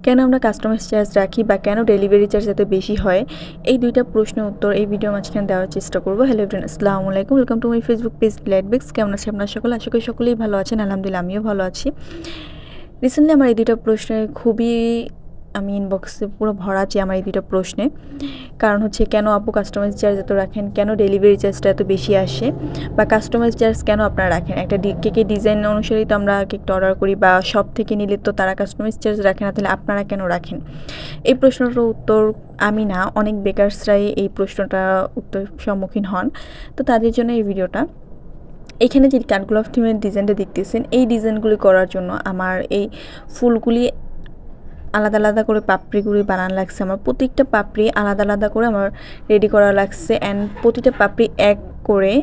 কেন আমরা customise charge রাখি বা কেন ডেলিভারি চার্জ এত বেশি হয়, এই দুইটা প্রশ্নের উত্তর এই ভিডিওর মাঝখানে দেওয়ার চেষ্টা করবো। হ্যালো এভরিওয়ান, আসসালামু আলাইকুম, welcome to my Facebook page ব্ল্যাডবেক্স। কেমন আছে আপনারা সকলে? আশা করি সকলেই ভালো আছেন। আলহামদুলিল্লাহ আমিও ভালো আছি। রিসেন্টলি আমার এই দুইটা প্রশ্নের খুবই আমি ইনবক্সে পুরো ভরা আছি আমার এই দুইটা প্রশ্নে। কারণ হচ্ছে, কেন আপু কাস্টমাইজ চার্জ এত রাখেন, কেন ডেলিভারি চার্জটা এত বেশি আসে, বা কাস্টমাইজ চার্জ কেন আপনারা রাখেন? একটা কেকের ডিজাইন অনুসারেই তো আমরা কেকটা অর্ডার করি, বা শপ থেকে নিলে তো তারা কাস্টমাইজ চার্জ রাখে না, তাহলে আপনারা কেন রাখেন? এই প্রশ্নটার উত্তর আমি না, অনেক বেকারসরাই এই প্রশ্নটা উত্তর সম্মুখীন হন। তো তাদের জন্য এই ভিডিওটা। এখানে যে কাঠগোলাপ থিমের ডিজাইনটা দেখতেছেন, এই ডিজাইনগুলি করার জন্য আমার এই ফুলগুলি আলাদা আলাদা করে পাপড়িগুলি বানানো লাগছে। আমার প্রত্যেকটা পাপড়ি আলাদা আলাদা করে আমার রেডি করা লাগছে, অ্যান্ড প্রতিটা পাপড়ি এক করে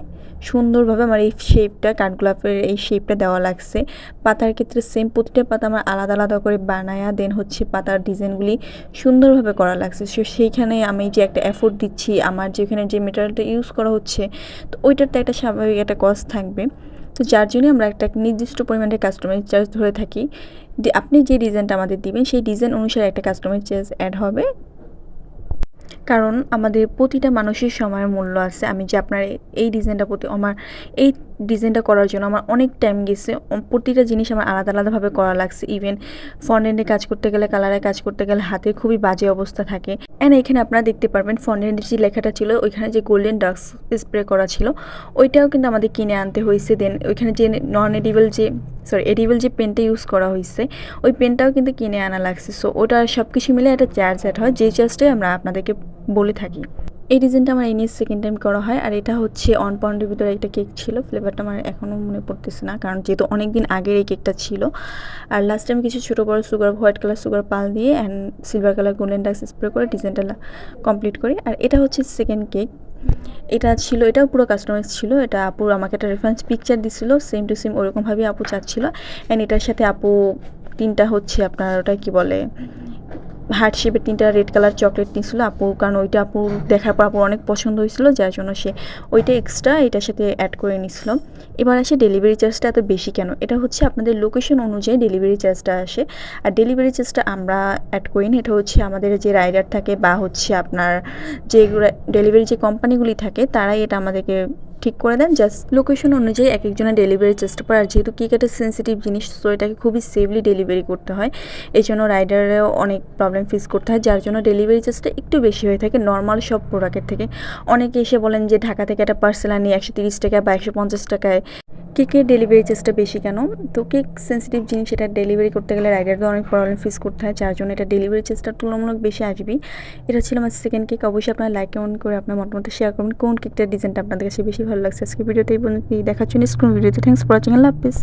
সুন্দরভাবে আমার এই শেপটা, কাঠগোলাপের এই শেপটা দেওয়া লাগছে। পাতার ক্ষেত্রে সেম, প্রতিটা পাতা আমার আলাদা আলাদা করে বানায়া দেন হচ্ছে পাতার ডিজাইনগুলি সুন্দরভাবে করা লাগছে। সো সেইখানে আমি যে একটা এফোর্ট দিচ্ছি, আমার যেখানে যে মেটেরিয়ালটা ইউজ করা হচ্ছে, তো ওইটার তো একটা স্বাভাবিক একটা কস্ট থাকবে। তো যার জন্যই আমরা একটা নির্দিষ্ট পরিমাণে কাস্টমাইজ চার্জ ধরে থাকি। আপনি যে ডিজাইনটা আমাদের দিবেন, সেই ডিজাইন অনুসারে একটা কাস্টমাইজ চার্জ অ্যাড হবে। কারণ আমাদের প্রতিটা মানুষের সময়ের মূল্য আছে। আমি যে আপনার এই ডিজাইনটা আমার এই ডিজাইনটা করার জন্য আমার অনেক টাইম গেছে। প্রতিটা জিনিস আমার আলাদা আলাদাভাবে করা লাগছে। ইভেন ফন্ডেন্টে কাজ করতে গেলে, কালারে কাজ করতে গেলে হাতে খুবই বাজে অবস্থা থাকে। অ্যান্ড এখানে আপনারা দেখতে পারবেন ফন্ডেন্টের যে লেখাটা ছিল, ওইখানে যে গোল্ডেন ডার্ক স্প্রে করা ছিল, ওইটাও কিন্তু আমাদের কিনে আনতে হয়েছে। দেন ওইখানে যে এডিবল যে পেনটা ইউজ করা হয়েছে, ওই পেনটাও কিন্তু কিনে আনা লাগছে। সো ওটা সব কিছু মিলে একটা চার্জ অ্যাড হয়, যেই চার্জটাই আমরা আপনাদেরকে বলে থাকি। এই ডিজাইনটা আমার এই নিয়ে সেকেন্ড টাইম করা হয়। আর এটা হচ্ছে 1 পাউন্ডের ভিতরে একটা কেক ছিল। ফ্লেভারটা আমার এখনও মনে পড়তেছে না, কারণ যেহেতু অনেক দিন আগের এই কেকটা ছিল। আর লাস্ট টাইম কিছু ছোটো বড়ো হোয়াইট কালার সুগার পাল দিয়ে and silver colour golden dust spray করে ডিজাইনটা কমপ্লিট করি। আর এটা হচ্ছে সেকেন্ড কেক। এটাও পুরো কাস্টমাইজ ছিল। এটা আপু আমাকে একটা রেফারেন্স পিকচার দিছিল, সেম টু সেম ওরকমভাবেই আপু চাচ্ছিল। অ্যান্ড এটার সাথে আপু তিনটা হচ্ছে আপনার ওটা কি বলে, হার্ট শেপের 3টা রেড কালার চকলেট নিয়েছিল আপু, কারণ ওইটা আপু দেখার পর আপুর অনেক পছন্দ হয়েছিল, যার জন্য সে ওইটা এক্সট্রা এটার সাথে অ্যাড করে নিয়েছিল। এবার আসে ডেলিভারি চার্জটা এত বেশি কেন? এটা হচ্ছে আপনাদের লোকেশন অনুযায়ী ডেলিভারি চার্জটা আসে। আর ডেলিভারি চার্জটা আমরা অ্যাড করি না, এটা হচ্ছে আমাদের যে রাইডার থাকে বা হচ্ছে আপনার যে ডেলিভারি যে কোম্পানিগুলি থাকে, তারাই এটা আমাদেরকে ঠিক করে দেন। জাস্ট লোকেশন অনুযায়ী এক একজনের ডেলিভারি চার্জটা পড়ে। আর যেহেতু কেক একটা সেন্সিটিভ জিনিস, তো এটাকে খুবই সেফলি ডেলিভারি করতে হয়। এই জন্য রাইডারেও অনেক প্রবলেম ফেস করতে হয়, যার জন্য ডেলিভারি চার্জটা একটু বেশি হয়ে থাকে নর্মাল সব প্রোডাক্টের থেকে। অনেকে এসে বলেন যে ঢাকা থেকে একটা পার্সেল আনি 130 টাকা বা 150 টাকায়, কেকের ডেলিভারি চার্জটা বেশি কেন? তো কেক সেন্সিটিভ জিনিস, এটা ডেলিভারি করতে গেলে রাইডারদের অনেক প্রবলেম ফেস করতে হয়, যার জন্য এটা ডেলিভারি চার্জটা তুলনামূলক বেশি আসবেই। এটা ছিল আমার সেকেন্ড কেক। অবশ্যই আপনারা লাইক কমেন্ট করে আপনার মতামত শেয়ার করবেন কোন কেকটার ডিজাইনটা আপনাদের কাছে বেশি ভালো লাগছে। আজকে ভিডিওতে এই পর্যন্ত দেখার জন্য স্ক্রিন ভিডিওতে থ্যাংকস ফর ওয়াচিং। আল্লাহ হাফেজ।